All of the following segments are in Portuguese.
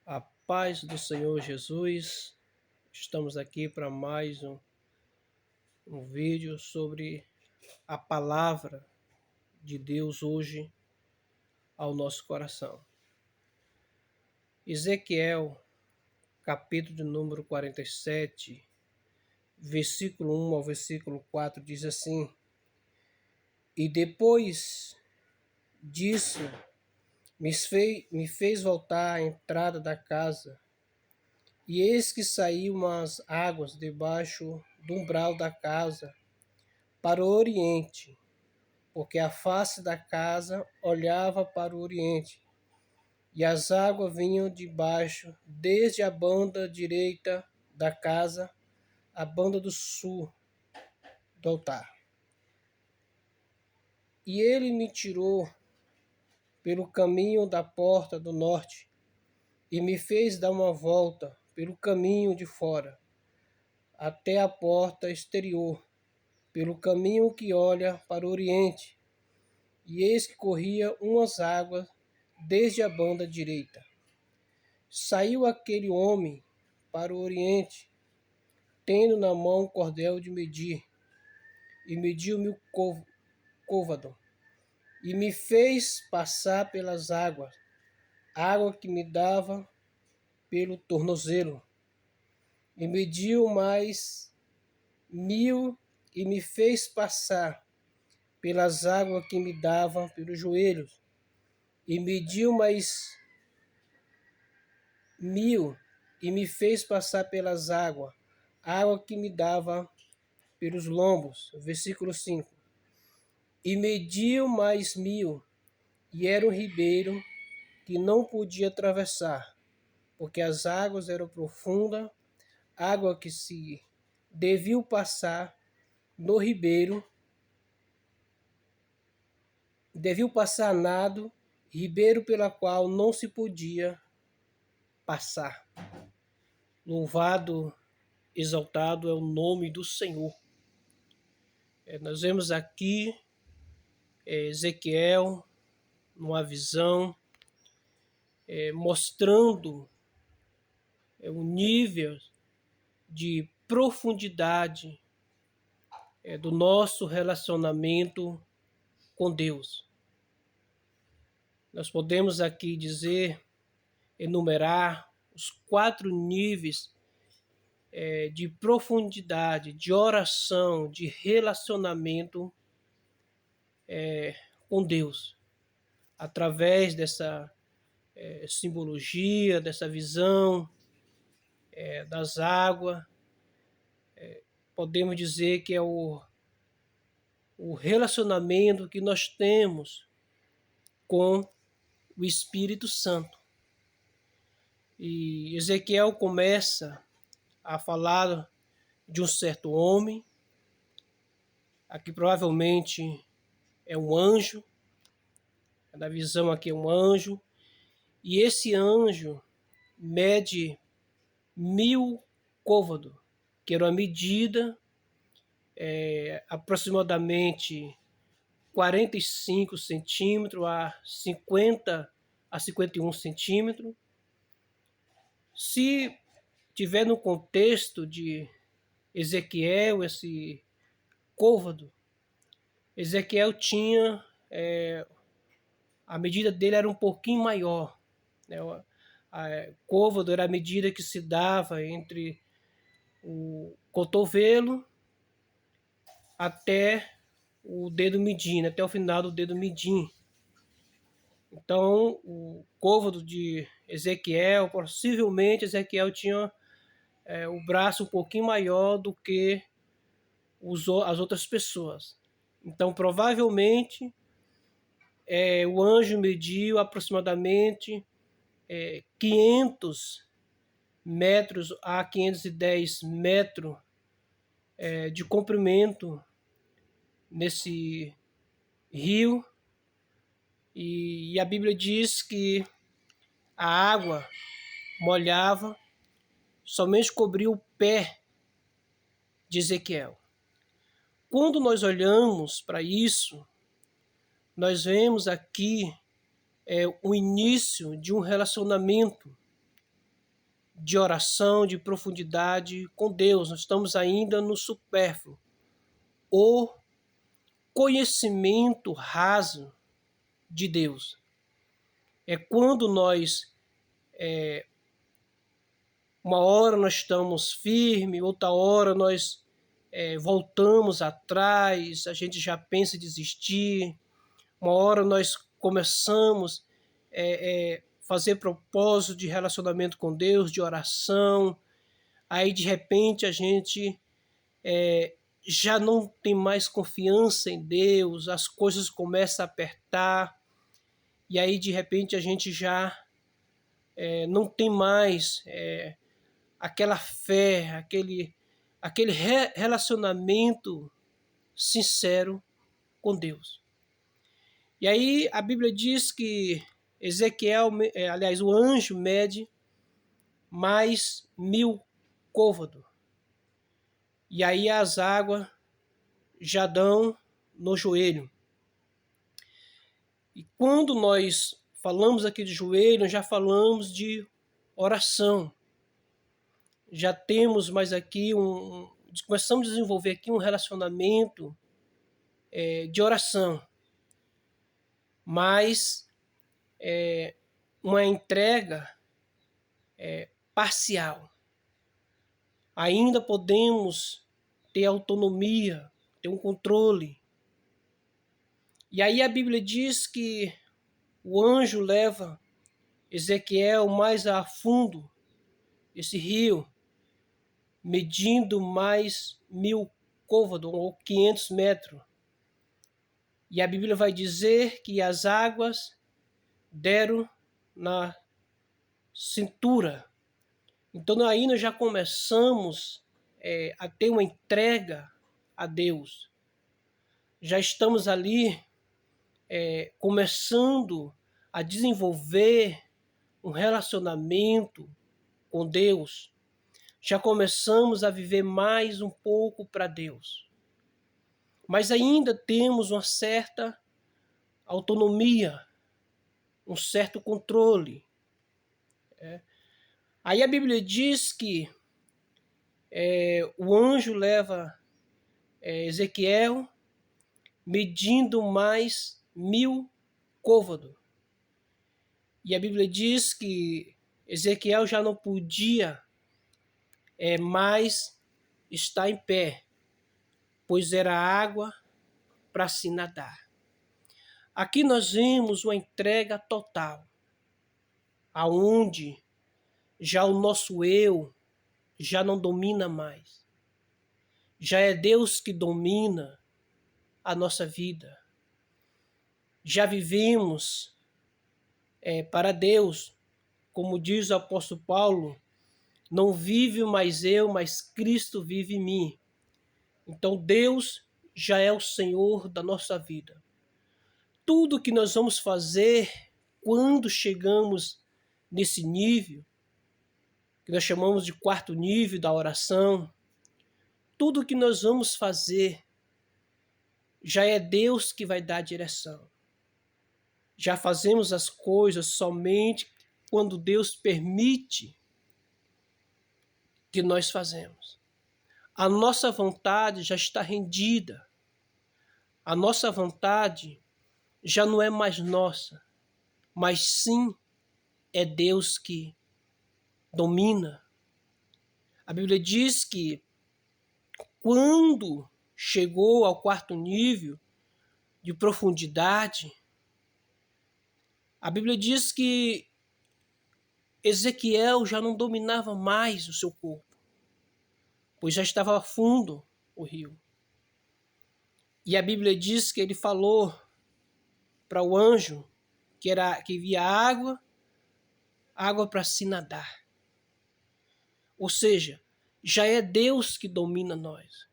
A paz do Senhor Jesus, estamos aqui para mais um vídeo sobre a palavra de Deus hoje ao nosso coração. Ezequiel, capítulo de número 47, versículo 1 ao versículo 4 diz assim: E depois disso me fez voltar à entrada da casa, e eis que saíam umas águas debaixo do umbral da casa para o oriente, porque a face da casa olhava para o oriente, e as águas vinham de baixo, desde a banda direita da casa, à banda do sul do altar. E ele me tirou pelo caminho da porta do norte, e me fez dar uma volta pelo caminho de fora, até a porta exterior, pelo caminho que olha para o oriente, e eis que corria umas águas desde a banda direita. Saiu aquele homem para o oriente, tendo na mão um cordel de medir, e mediu-me o côvado, e me fez passar pelas águas, água que me dava pelo tornozelo, e mediu mais 1000, e me fez passar pelas águas que me davam pelos joelhos, e mediu mais 1000, e me fez passar pelas águas, água que me dava pelos lombos. Versículo 5. E mediu mais 1000, e era um ribeiro que não podia atravessar, porque as águas eram profundas, água que se deviam passar no ribeiro, deviam passar nado, ribeiro pela qual não se podia passar. Louvado, exaltado é o nome do Senhor. Nós vemos aqui Ezequiel numa visão mostrando o nível de profundidade do nosso relacionamento com Deus. Nós podemos aqui dizer, enumerar os 4 níveis de profundidade, de oração, de relacionamento com Deus, através dessa simbologia, dessa visão das águas. Podemos dizer que é o relacionamento que nós temos com o Espírito Santo. E Ezequiel começa a falar de um certo homem, aqui provavelmente é um anjo, na visão aqui é um anjo, e esse anjo mede 1000 côvados, que era uma medida aproximadamente 45 centímetros a 50 a 51 centímetros. Se tiver no contexto de Ezequiel, esse côvado, Ezequiel tinha, a medida dele era um pouquinho maior, né? Côvado era a medida que se dava entre o cotovelo até o dedo mindinho, até o final do dedo mindinho. Então, o côvado de Ezequiel, possivelmente Ezequiel tinha o braço um pouquinho maior do que as outras pessoas. Então, provavelmente, o anjo mediu aproximadamente 500 metros a 510 metros de comprimento nesse rio. E a Bíblia diz que a água molhava, somente cobriu o pé de Ezequiel. Quando nós olhamos para isso, nós vemos aqui o início de um relacionamento de oração, de profundidade com Deus. Nós estamos ainda no supérfluo. O conhecimento raso de Deus é quando nós, uma hora nós estamos firmes, outra hora nós voltamos atrás, a gente já pensa em desistir, uma hora nós começamos fazer propósito de relacionamento com Deus, de oração, aí de repente a gente já não tem mais confiança em Deus, as coisas começam a apertar, e aí de repente a gente já não tem mais aquela fé, aquele relacionamento sincero com Deus. E aí a Bíblia diz que Ezequiel, aliás, o anjo mede mais 1000 côvados. E aí as águas já dão no joelho. E quando nós falamos aqui de joelho, nós já falamos de oração. Já temos mais aqui começamos a desenvolver aqui um relacionamento de oração. Mas uma entrega parcial. Ainda podemos ter autonomia, ter um controle. E aí a Bíblia diz que o anjo leva Ezequiel mais a fundo esse rio, medindo mais 1000 côvados, ou 500 metros. E a Bíblia vai dizer que as águas deram na cintura. Então aí nós já começamos a ter uma entrega a Deus. Já estamos ali começando a desenvolver um relacionamento com Deus. Já começamos a viver mais um pouco para Deus. Mas ainda temos uma certa autonomia, um certo controle. Aí a Bíblia diz que o anjo leva Ezequiel medindo mais 1000 côvados. E a Bíblia diz que Ezequiel já não podia mais estar em pé, pois era água para se nadar. Aqui nós vemos uma entrega total, aonde já o nosso eu já não domina mais. Já é Deus que domina a nossa vida. Já vivemos para Deus, como diz o apóstolo Paulo, não vive mais eu, mas Cristo vive em mim. Então Deus já é o Senhor da nossa vida. Tudo que nós vamos fazer quando chegamos nesse nível, que nós chamamos de quarto nível da oração, tudo que nós vamos fazer, já é Deus que vai dar a direção. Já fazemos as coisas somente quando Deus permite que nós fazemos. A nossa vontade já está rendida. A nossa vontade já não é mais nossa, mas sim é Deus que domina. A Bíblia diz que quando chegou ao quarto nível de profundidade, a Bíblia diz que Ezequiel já não dominava mais o seu corpo, pois já estava fundo o rio. E a Bíblia diz que ele falou para o anjo que via água para se nadar. Ou seja, já é Deus que domina nós.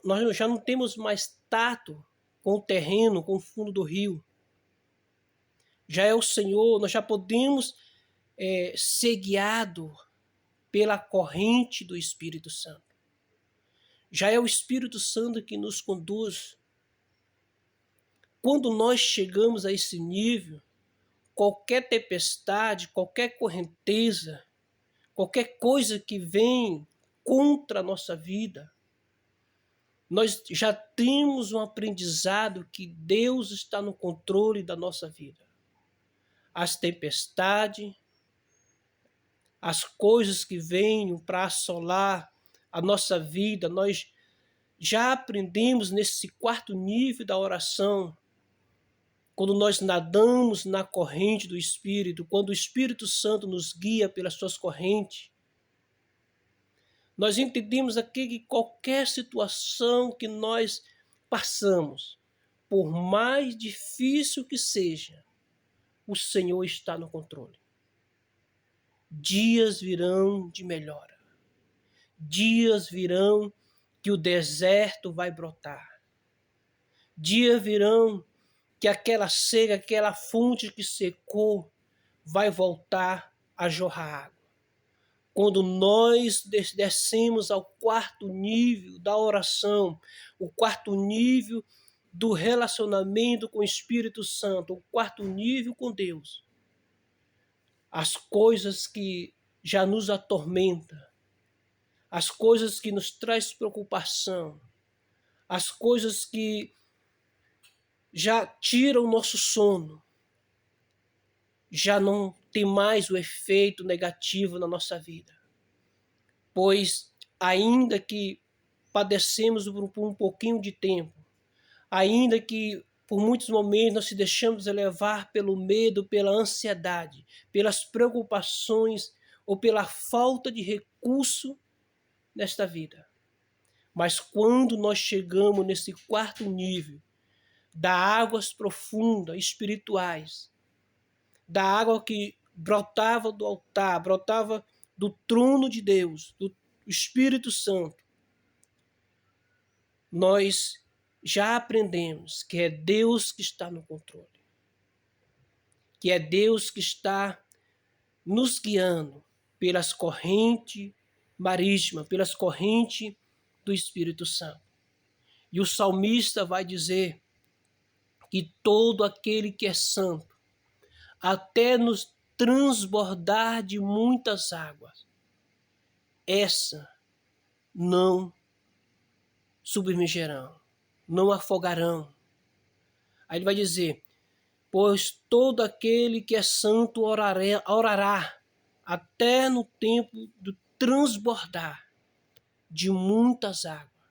Nós já não temos mais tato com o terreno, com o fundo do rio. Já é o Senhor, nós já podemos ser guiados pela corrente do Espírito Santo. Já é o Espírito Santo que nos conduz. Quando nós chegamos a esse nível, qualquer tempestade, qualquer correnteza qualquer coisa que vem contra a nossa vida, nós já temos um aprendizado que Deus está no controle da nossa vida. As tempestades, as coisas que venham para assolar a nossa vida, nós já aprendemos nesse quarto nível da oração, quando nós nadamos na corrente do Espírito, quando o Espírito Santo nos guia pelas suas correntes, nós entendemos aqui que qualquer situação que nós passamos, por mais difícil que seja, o Senhor está no controle. Dias virão de melhora. Dias virão que o deserto vai brotar. Dias virão que aquela seca, aquela fonte que secou, vai voltar a jorrar água. Quando nós descemos ao quarto nível da oração, o quarto nível do relacionamento com o Espírito Santo, o quarto nível com Deus, as coisas que já nos atormentam, as coisas que nos traz preocupação, as coisas que já tiram o nosso sono, já não tem mais o efeito negativo na nossa vida. Pois ainda que padecemos por um pouquinho de tempo, ainda que por muitos momentos nós se deixamos levar pelo medo, pela ansiedade, pelas preocupações ou pela falta de recurso nesta vida. Mas quando nós chegamos nesse quarto nível, da águas profundas, espirituais, da água que brotava do altar, brotava do trono de Deus, do Espírito Santo, nós já aprendemos que é Deus que está no controle, que é Deus que está nos guiando pelas correntes marítimas, pelas correntes do Espírito Santo. E o salmista vai dizer que todo aquele que é santo, até nos transbordar de muitas águas, essa não submergerão, não afogarão. Aí ele vai dizer, pois todo aquele que é santo orará até no tempo do transbordar de muitas águas.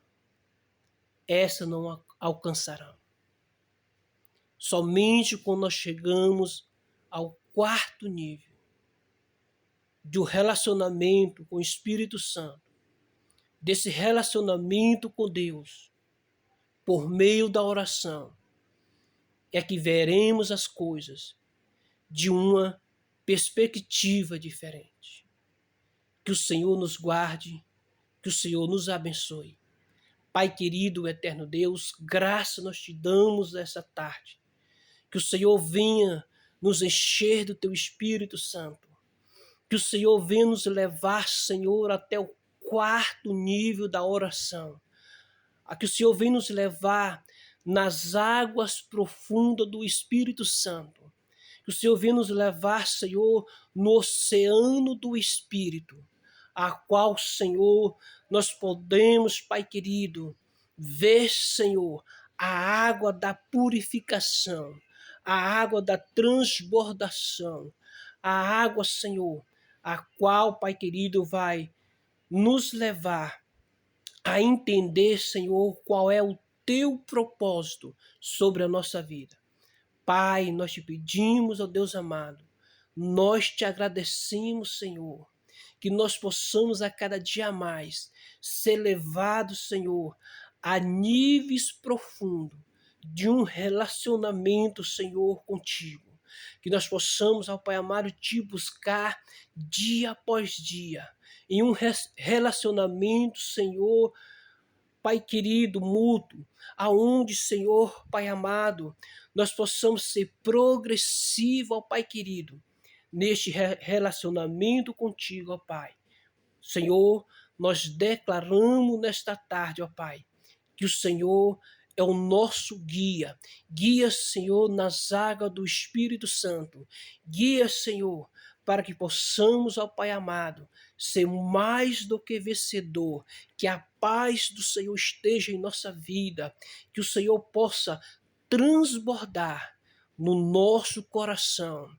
Essa não alcançarão. Somente quando nós chegamos ao quarto nível do relacionamento com o Espírito Santo, desse relacionamento com Deus, por meio da oração, é que veremos as coisas de uma perspectiva diferente. Que o Senhor nos guarde, que o Senhor nos abençoe. Pai querido, eterno Deus, graça nós te damos essa tarde. Que o Senhor venha nos encher do teu Espírito Santo. Que o Senhor venha nos levar, Senhor, até o quarto nível da oração. A que o Senhor venha nos levar nas águas profundas do Espírito Santo. Que o Senhor venha nos levar, Senhor, no oceano do Espírito, a qual, Senhor, nós podemos, Pai querido, ver, Senhor, a água da purificação, a água da transbordação, a água, Senhor, a qual, Pai querido, vai nos levar a entender, Senhor, qual é o teu propósito sobre a nossa vida. Pai, nós te pedimos, ó Deus amado, nós te agradecemos, Senhor, que nós possamos a cada dia mais ser levados, Senhor, a níveis profundos de um relacionamento, Senhor, contigo. Que nós possamos, ó Pai amado, te buscar dia após dia, em um relacionamento, Senhor, Pai querido, mútuo, aonde, Senhor, Pai amado, nós possamos ser progressivo, ó Pai querido, neste relacionamento contigo, ó Pai. Senhor, nós declaramos nesta tarde, ó Pai, que o Senhor é o nosso guia. Guia, Senhor, nas águas do Espírito Santo. Guia, Senhor, para que possamos, ó Pai amado, ser mais do que vencedor, que a paz do Senhor esteja em nossa vida, que o Senhor possa transbordar no nosso coração,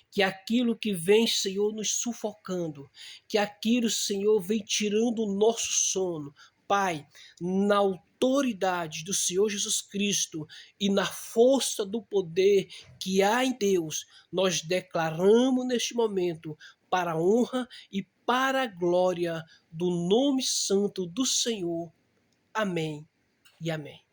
que aquilo que vem, Senhor, nos sufocando, que aquilo, Senhor, vem tirando o nosso sono, Pai, na autoridade do Senhor Jesus Cristo e na força do poder que há em Deus, nós declaramos neste momento para a honra e para a glória do nome santo do Senhor. Amém e amém.